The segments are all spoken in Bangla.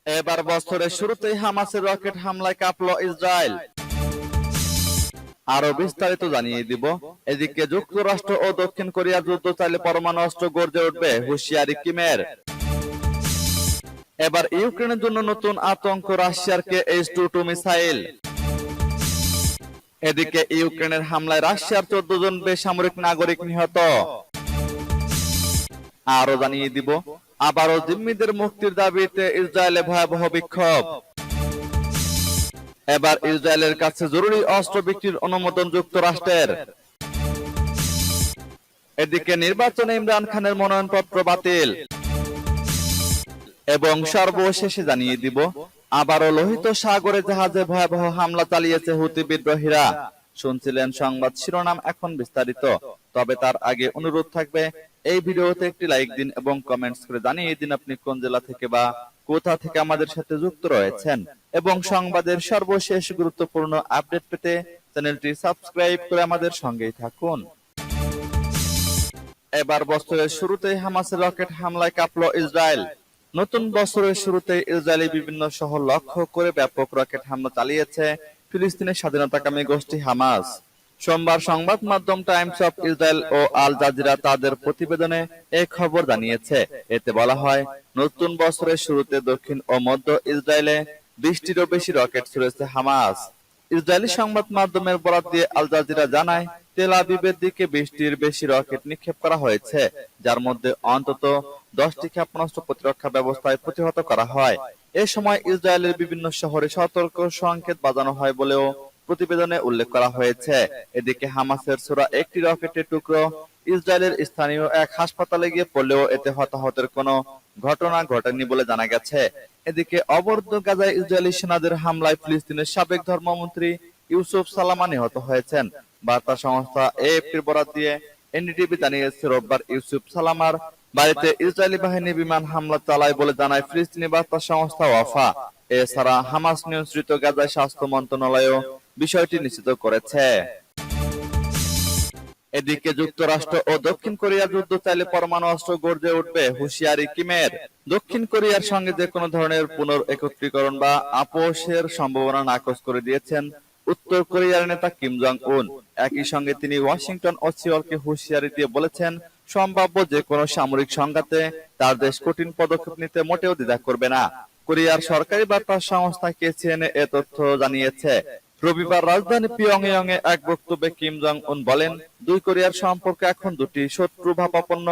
এবার বছরের শুরুতেই হামাসের রকেট হামলায় কাঁপল ইসরায়েল। আরো বিস্তারিত জানিয়ে দিব। এদিকে যুক্তরাষ্ট্র ও দক্ষিণ কোরিয়ার যুদ্ধ চাইলে পরমাণু অস্ত্র গর্জে উঠবে, হুঁশিয়ারি কিমের। এবার ইউক্রেনের জন্য নতুন আতঙ্ক, রাশিয়ার KH-22 মিসাইল। এদিকে ইউক্রেনের হামলায় রাশিয়ার 14 জন বেসামরিক নাগরিক নিহত। আরো জানিয়ে দিব, আবারও জিম্মিদের মুক্তির দাবিতে ইসরায়েলে ভয়াবহ বিক্ষোভ। এবার ইসরায়েলের কাছে জরুরি অস্ত্র বিক্রির অনুমোদন যুক্তরাষ্ট্রের। এদিকে নির্বাচনে ইমরান খানের মনোনয়নপত্র বাতিল। এবং সর্বশেষে জানিয়ে দিব, আবারও লোহিত সাগরে জাহাজে ভয়াবহ হামলা চালিয়েছে হুতি বিদ্রোহীরা। শুনছিলেন সংবাদ শিরোনাম, এখন বিস্তারিত। তবে তার আগে অনুরোধ থাকবে, এই ভিডিওতে একটি লাইক দিন এবং কমেন্টস করে জানিয়ে দিন আপনি কোন জেলা থেকে বা কোথা থেকে আমাদের সাথে যুক্ত রয়েছেন। এবং সংবাদের সর্বশেষ গুরুত্বপূর্ণ আপডেট পেতে চ্যানেলটি সাবস্ক্রাইব করে আমাদের সঙ্গেই থাকুন। এবার বছরের শুরুতেই হামাসের রকেট হামলায় কাঁপল ইসরায়েল। নতুন বছরের শুরুতেই ইসরায়েলি বিভিন্ন শহর লক্ষ্য করে ব্যাপক রকেট হামলা চালিয়েছে ফিলিস্তিনের স্বাধীনতাকামী গোষ্ঠী হামাস। সোমবার সংবাদ মাধ্যম টাইমস অফ ইসরায়েল ও আল জাজিরা তাদের প্রতিবেদনে এই খবর জানিয়েছে। এতে বলা হয়, নতুন বছরের শুরুতে দক্ষিণ ও মধ্য ইসরায়েলে 20টিরও বেশি রকেট ছুড়েছে হামাস। ইসরায়েলি সংবাদ মাধ্যমের বরাত দিয়ে আল জাজিরা জানায়, তেল আবিবের দিকে 20টির বেশি রকেট নিক্ষেপ করা হয়েছে, যার মধ্যে অন্তত 10টি ক্ষেপণাস্ত্র প্রতিরক্ষা ব্যবস্থায় প্রতিহত করা হয়। এ সময় ইসরায়েলের বিভিন্ন শহরে সতর্ক সংকেত বাজানো হয় বলেও প্রতিবেদনে উল্লেখ করা হয়েছে। এদিকে হামাসের ছোড়া একটি রকেটের টুকরো ইসরায়েলের স্থানীয় এক হাসপাতালে গিয়ে পড়লেও এতে হতাহতের কোনো ঘটনা ঘটেনি বলে জানা গেছে। এদিকে অবরুদ্ধ গাজায় ইসরায়েলি সেনাদের হামলায় ফিলিস্তিনের সাবেক ধর্মমন্ত্রী ইউসুফ সালামা নিহত হয়েছেন। বার্তা সংস্থা AFPর বরাত দিয়ে এনডিটিভি জানিয়েছে, রোববার ইউসুফ সালামার বাড়িতে ইসরায়েলি বাহিনী বিমান হামলা চালায় বলে জানায় ফিলিস্তিনি বার্তা সংস্থা ওয়াফা। এছাড়া হামাস নিয়ন্ত্রিত গাজায় স্বাস্থ্য মন্ত্রণালয়ও বিষয়টি নিশ্চিত করেছে। এদিকে যুক্তরাষ্ট্র ও দক্ষিণ কোরিয়ার যুদ্ধ চাইলে পরমাণু অস্ত্র গর্জে উঠবে, হুঁশিয়ারি কিমের। দক্ষিণ কোরিয়ার সঙ্গে যে কোনো ধরনের পুনঃ-একত্রীকরণ বা আপোষের সম্ভাবনা নাকচ করে দিয়েছেন উত্তর কোরিয়ার নেতা কিম জং উন। একই সঙ্গে তিনি ওয়াশিংটন ও সিওলকে হুঁশিয়ারি দিয়ে বলেছেন, সম্ভাব্য যে কোনো সামরিক সংঘাতে তার দেশ কঠিন পদক্ষেপ নিতে মোটেও দ্বিধা করবে না। কোরিয়ার সরকারি বার্তা সংস্থা KCNA এ তথ্য জানিয়েছে। রবিবার রাজধানী পিয়ংইয়ং এ এক বক্তব্যে কিম জং উন বলেন, দুই কোরিয়ার সম্পর্ক এখন দুটি শত্রুভাবাপন্ন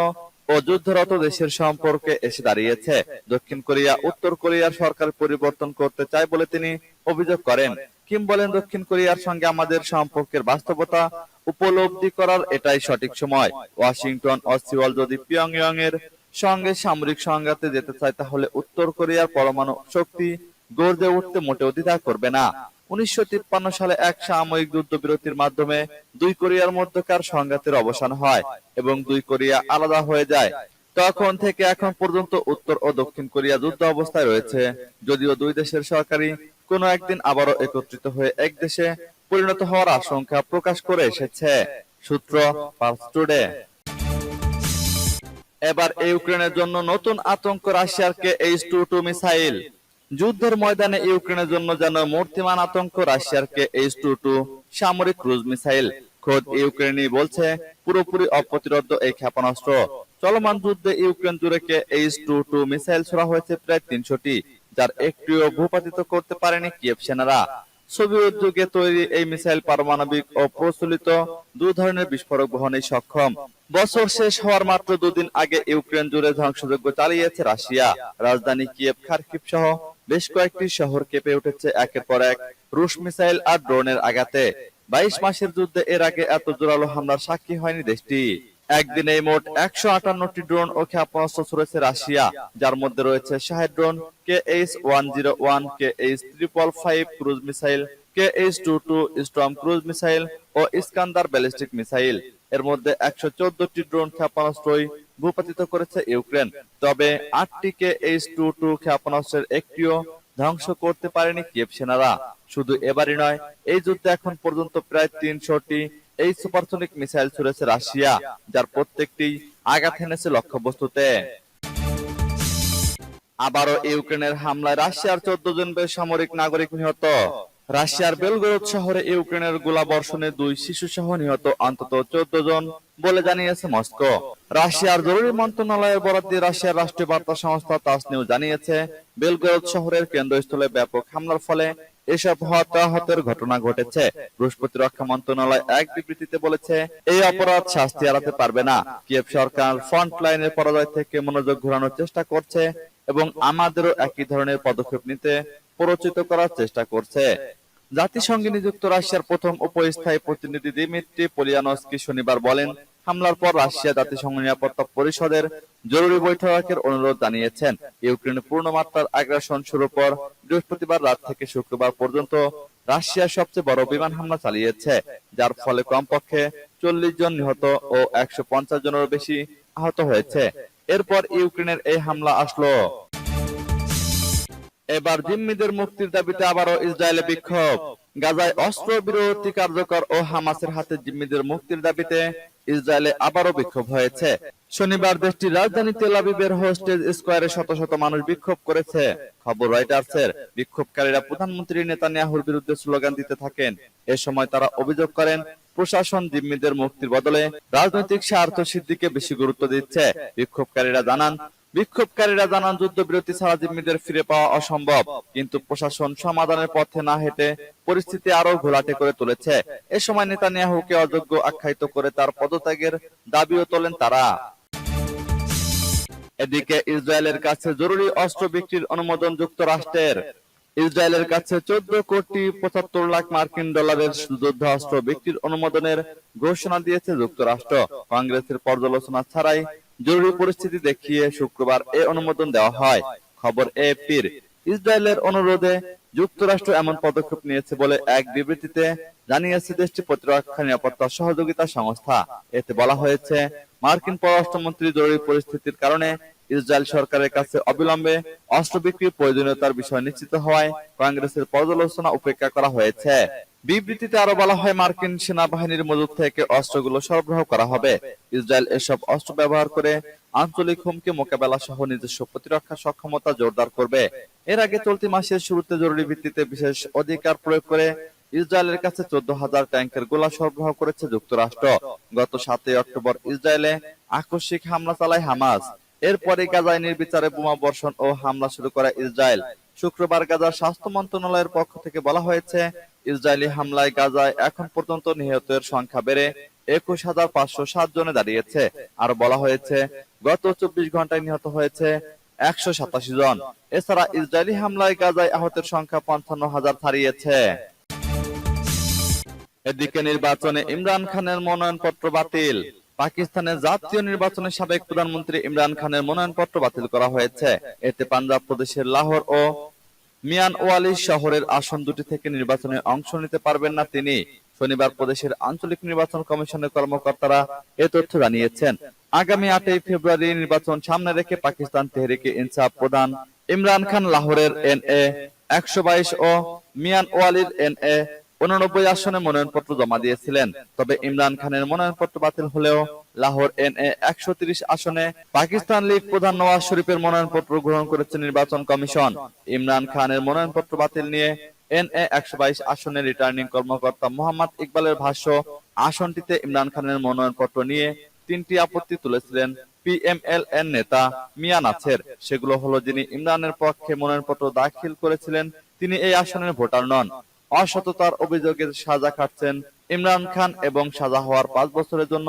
ও যুদ্ধরত দেশের সম্পর্কে এসে দাঁড়িয়েছে। দক্ষিণ কোরিয়া উত্তর কোরিয়ার সরকার পরিবর্তন করতে চায় বলে তিনি অভিযোগ করেন। কিম বলেন, দক্ষিণ কোরিয়ার সঙ্গে আমাদের সম্পর্কের বাস্তবতা উপলব্ধি করার এটাই সঠিক সময়। ওয়াশিংটন ও সিওল যদি পিয়ংইয়ং এর সঙ্গে সামরিক সংঘাতে যেতে চায়, তাহলে উত্তর কোরিয়ার পরমাণু শক্তি গর্জে উঠতে মোটেও দ্বিধা করবে না। 1953 সালে এক সাময়িক যুদ্ধবিরতির মাধ্যমে দুই কোরিয়ার মধ্যকার সংঘাতের অবসান হয় এবং দুই কোরিয়া আলাদা হয়ে যায়। তখন থেকে এখন পর্যন্ত উত্তর ও দক্ষিণ কোরিয়া যুদ্ধ অবস্থায় রয়েছে, যদিও দুই দেশের সরকারই কোনো একদিন আবারও একত্রিত হয়ে এক দেশে পরিণত হওয়ার আশঙ্কা প্রকাশ করে এসেছে। সূত্র পালস টুডে। এবার ইউক্রেনের জন্য নতুন আতঙ্ক, রাশিয়ার KH-22 মিসাইল। যুদ্ধের ময়দানে ইউক্রেনের জন্য যেন মূর্তিমান আতঙ্ক রাশিয়ার KH-22 সামরিক ক্রুজ মিসাইল। খোদ ইউক্রেনই বলছে, পুরোপুরি অপ্রতিরোধ্য এই ক্ষেপণাস্ত্র। চলমান যুদ্ধে ইউক্রেন জুড়ে KH-22 মিসাইল ছোড়া হয়েছে প্রায় 300টি, যার একটিও ভূপাতিত করতে পারেনি কিয়েভ সেনারা। সোভিয়েত যুগে তৈরি এই মিসাইল পারমাণবিক ও প্রচলিত দুই ধরনের বিস্ফোরক বহনে সক্ষম। বছর শেষ হওয়ার মাত্র দুদিন আগে ইউক্রেন জুড়ে ধ্বংসযজ্ঞ চালিয়েছে রাশিয়া। রাজধানী কিয়েভ, খার্কিভ সহ বেশ কয়েকটি শহর কেঁপে উঠেছে একের পর এক রুশ মিসাইল আর ড্রোনের আঘাতে। 22 মাসের যুদ্ধে এর আগে এত জোরালো হামলার সাক্ষী হয়নি দেশটি। একদিনে মোট 158টি ড্রোন ও ক্ষেপণাস্ত্র ছুড়েছে রাশিয়া, যার মধ্যে রয়েছে Shahed drone, KH-101, KH-355 cruise missile, KH-22 storm cruise missile ও ইস্কান্দার ব্যালিস্টিক মিসাইল। এর মধ্যে 114টি ড্রোন ক্ষেপণাস্ত্রই ভূপাতিত করেছে ইউক্রেন। তবে 8টি KH-22 ক্ষেপণাস্ত্রের একটিও ধ্বংস করতে পারেনি কিয়েভ সেনারা। শুধু এবারই নয়, এই যুদ্ধে এখন পর্যন্ত প্রায় 300টি এই সুপারসনিক মিসাইল ছুড়েছে রাশিয়া, যার প্রত্যেকটি আঘাত হেনেছে লক্ষ্যবস্তুতে। আবারও ইউক্রেনের হামলায় রাশিয়ার 14 জন বেসামরিক নাগরিক নিহত। রাশিয়ার বেলগরদ শহরে ইউক্রেনের গোলাবর্ষণে 2 শিশু সহ নিহত অন্তত 14 জন বলে জানিয়েছে মস্কো। রাশিয়ার জরুরি মন্ত্রণালয়ের বরাত দিয়ে রাশিয়ার রাষ্ট্রীয় বার্তা সংস্থা তাস নিউজ জানিয়েছে, বেলগরদ শহরের কেন্দ্রস্থলে ব্যাপক হামলার ফলে এসব হতাহতের ঘটনা ঘটেছে। রুশ প্রতিরক্ষা মন্ত্রণালয় এক বিবৃতিতে বলেছে, এই অপরাধ শাস্তি এড়াতে পারবে না। কিয়েভ সরকার ফ্রন্ট লাইনের পরাজয় থেকে মনোযোগ ঘোরানোর চেষ্টা করছে এবং আমাদেরও একই ধরনের পদক্ষেপ নিতে প্ররোচিত করার চেষ্টা করছে। জাতিসংঘে নিযুক্ত রাশিয়ার প্রথম উপস্থায়ী প্রতিনিধি দিমিত্রি পোলিয়ানস্কি শনিবার বলেন, হামলার পর রাশিয়া জাতিসংঘ নিরাপত্তা পরিষদের জরুরি বৈঠকের অনুরোধ জানিয়েছেন। ইউক্রেনে পূর্ণমাত্রার আগ্রাসন শুরুর পর বৃহস্পতিবার রাত থেকে শুক্রবার পর্যন্ত রাশিয়া সবচেয়ে বড় বিমান হামলা চালিয়েছে, যার ফলে কমপক্ষে 40 জন নিহত ও 150 জনেরও বেশি আহত হয়েছে। এরপর ইউক্রেনের এই হামলা আসলো। এবার জিম্মিদের মুক্তির দাবিতে আবারও ইসরায়েলে বিক্ষোভ। গাজায় অস্ত্রবিরতি কার্যকর ও হামাসের হাতে জিম্মিদের মুক্তির দাবিতে ইসরায়েলে আবারও বিক্ষোভ হয়েছে। শনিবার দেশটির রাজধানী তেল আবিবের হোস্টেজ স্কয়ারে শত শত মানুষ বিক্ষোভ করেছে। খবর রয়টার্সের। বিক্ষোভকারীরা প্রধানমন্ত্রী নেতানিয়াহুর বিরুদ্ধে স্লোগান দিতে থাকেন। এ সময় তারা অভিযোগ করেন, প্রশাসন জিম্মিদের মুক্তির বদলে রাজনৈতিক স্বার্থ সিদ্ধিকে বেশি গুরুত্ব দিচ্ছে। বিক্ষোভকারীরা জানান যুদ্ধবিরতি ছাড়া জিম্মিদের ফিরে পাওয়া অসম্ভব, কিন্তু প্রশাসন সমাধানের পথে না হেঁটে পরিস্থিতি আরো ঘোলাটে করে তুলেছে। এ সময় নেতানিয়াহুকে অযোগ্য আখ্যায়িত করে তার পদত্যাগের দাবিও তোলেন তারা। এদিকে ইসরায়েলের কাছে জরুরি অস্ত্র বিক্রির অনুমোদন যুক্তরাষ্ট্রের। ইসরায়েলের কাছে 14 কোটি 75 লাখ মার্কিন ডলারের যুদ্ধাস্ত্র বিক্রির অনুমোদনের ঘোষণা দিয়েছে যুক্তরাষ্ট্র। কংগ্রেসের পর্যালোচনা ছাড়াই জরুরি পরিস্থিতি দেখিয়ে শুক্রবার এ অনুমোদন দেওয়া হয়। খবর এএফপির। ইসরায়েলের অনুরোধে যুক্তরাষ্ট্র এমন পদক্ষেপ নিয়েছে বলে এক বিবৃতিতে জানিয়েছে দেশটির প্রতিরক্ষা নিরাপত্তা সহযোগিতা সংস্থা। এতে বলা হয়েছে, মার্কিন পররাষ্ট্রমন্ত্রী জরুরি পরিস্থিতির কারণে ইসরায়েল সরকারের কাছে অবিলম্বে অস্ত্র বিক্রির প্রয়োজনীয়তার বিষয় নিশ্চিত হওয়ায় কংগ্রেসের পর্যালোচনা উপেক্ষা করা হয়েছে। বিবৃতিতে আরো বলা হয়, মার্কিন সেনাবাহিনীর মজুদ থেকে অস্ত্রগুলো সরবরাহ করা হবে। ইসরায়েল এসব অস্ত্র ব্যবহার করে আঞ্চলিক হুমকি মোকাবেলা সহ নিজস্ব প্রতিরক্ষা সক্ষমতা জোরদার করবে। এর আগে চলতি মাসের শুরুতে জরুরি ভিত্তিতে বিশেষ অধিকার প্রয়োগ করে ইসরায়েলের কাছে 14,000 ট্যাঙ্কের গোলা সরবরাহ করেছে যুক্তরাষ্ট্র। গত 7 অক্টোবর ইসরায়েলে আকস্মিক হামলা চালায় হামাস। এরপরে গাজায় নির্বিচারে বোমা বর্ষণ ও হামলা শুরু করে ইসরায়েল। শুক্রবার গাজার স্বাস্থ্য মন্ত্রণালয়ের পক্ষ থেকে বলা হয়েছে, ইসরায়েলি হামলায় গাজায় এখন পর্যন্ত নিহতের সংখ্যা বেড়ে 21,507 জনে দাঁড়িয়েছে। আর বলা হয়েছে, গত 24 ঘন্টায় নিহত হয়েছে 187 জন। এছাড়া ইসরায়েলি হামলায় গাজায় আহতের সংখ্যা 55,000 ছাড়িয়েছে। এদিকে নির্বাচনে ইমরান খানের মনোনয়নপত্র বাতিল। পাকিস্তানের জাতীয় নির্বাচনে সাবেক প্রধানমন্ত্রী ইমরান খানের মনোনয়নপত্র বাতিল করা হয়েছে। এতে পাঞ্জাব প্রদেশের লাহোর ও মিয়ানওয়ালি শহরের আসন দুটি থেকে নির্বাচনে অংশ নিতে পারবেন না তিনি। শনিবার প্রদেশের আঞ্চলিক নির্বাচন কমিশনের কর্মকর্তারা এ তথ্য জানিয়েছেন। আগামী 8 ফেব্রুয়ারি নির্বাচন সামনে রেখে পাকিস্তান তেহরিকে ইনসাফ প্রধান ইমরান খান লাহোরের NA 122 ও মিয়ানওয়ালির NA 89 আসনে মনোনয়নপত্র জমা দিয়েছিলেন। তবে ইমরান খানের মনোনয়নপত্র বাতিল হলেও লাহোর NA 130 আসনে পাকিস্তান লীগ প্রধান নওয়াজ শরীফের মনোনয়নপত্র গ্রহণ করেছে নির্বাচন কমিশন। ইমরান খানের মনোনয়নপত্র বাতিল নিয়ে NA 122 আসনের রিটার্নিং কর্মকর্তা মোহাম্মদ ইকবালের ভাষ্য, আসনটিতে ইমরান খানের মনোনয়নপত্র নিয়ে 3টি আপত্তি তুলেছিলেন PMLN নেতা মিয়া নাছের। সেগুলো হলো, যিনি ইমরানের পক্ষে মনোনয়নপত্র দাখিল করেছিলেন তিনি এই আসনের ভোটার নন, অসততার অভিযোগে সাজা খাটছেন ইমরান খান এবং সাজা হওয়ার 5 বছরের জন্য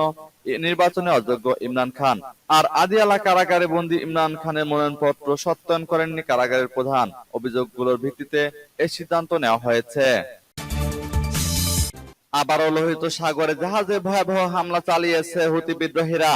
নির্বাচনে অযোগ্য ইমরান খান, আর আদিয়ালা কারাগারে বন্দী ইমরান খানের মনোনয়নপত্র সত্যায়ন করেননি কারাগারের প্রধান। অভিযোগগুলোর ভিত্তিতে এই সিদ্ধান্ত নেওয়া হয়েছে। আবারও লোহিত সাগরে জাহাজে ভয়াবহ হামলা চালিয়েছে হুতি বিদ্রোহীরা।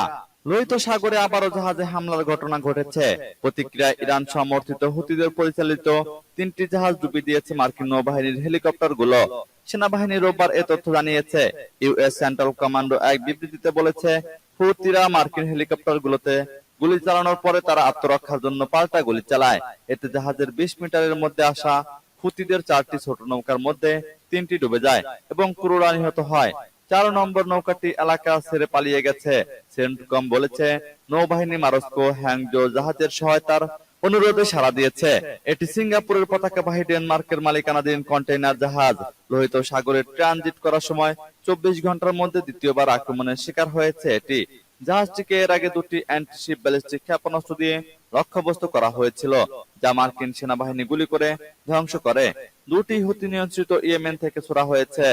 লোহিত সাগরে আবারও জাহাজে হামলার ঘটনা ঘটেছে। প্রতিক্রিয়ায় ইরান সমর্থিত হুতিদের পরিচালিত 3টি জাহাজ ডুবি দিয়েছে মার্কিন নৌবাহিনীর হেলিকপ্টারগুলো। সেনাবাহিনী রোববার এ তথ্য জানিয়েছে। ইউএস সেন্ট্রাল কমান্ডো এক বিবৃতিতে বলেছে, হুতিরা মার্কিন হেলিকপ্টারগুলোতে গুলি চালানোর পরে তারা আত্মরক্ষার জন্য পাল্টা গুলি চালায়। এতে জাহাজের 20 মিটারের মধ্যে আসা হুতিদের 4টি ছোট নৌকার মধ্যে 3টি ডুবে যায় এবং ক্রুরা নিহত হয়। 4 নম্বর নৌকাটি এলাকা ছেড়ে পালিয়ে গেছে। সেন্টকম বলেছে, নৌবাহিনী মারস্কো হ্যাংজো জাহাজের সহায়তার অনুরোধে সাড়া দিয়েছে। এটি সিঙ্গাপুরের পতাকাবাহী ডেনমার্কের মালিকানাধীন কন্টেইনার জাহাজ লোহিত সাগরে ট্রানজিট করার সময় 24 ঘন্টার মধ্যে দ্বিতীয়বার আক্রমণের শিকার হয়েছে এটি। জাহাজটিকে এর আগে দুটি অ্যান্টিশিপ ব্যালিস্টিক ক্ষেপণাস্ত্র দিয়ে লক্ষ্যবস্তু করা হয়েছিল, যা মার্কিন সেনাবাহিনী গুলি করে ধ্বংস করে। দুটি হুতি নিয়ন্ত্রিত ইয়েমেন থেকে ছোড়া হয়েছে।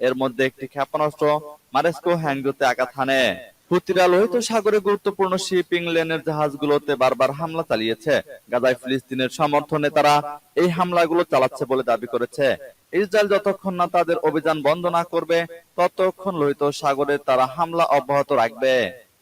এর মধ্যে একটি ক্ষেপণাস্ত্র মারেস্কো হ্যাংজোতে আঘাত হানে। হুতিরা লোহিত সাগরে গুরুত্বপূর্ণ শিপিং লেনের জাহাজগুলোতে বারবার হামলা চালিয়েছে। গাজায় ফিলিস্তিনের সমর্থনে তারা এই হামলাগুলো চালাচ্ছে বলে দাবি করেছে। ইসরায়েল যতক্ষণ না তাদের অভিযান বন্ধ না করবে, ততক্ষণ লোহিত সাগরে তারা হামলা অব্যাহত রাখবে।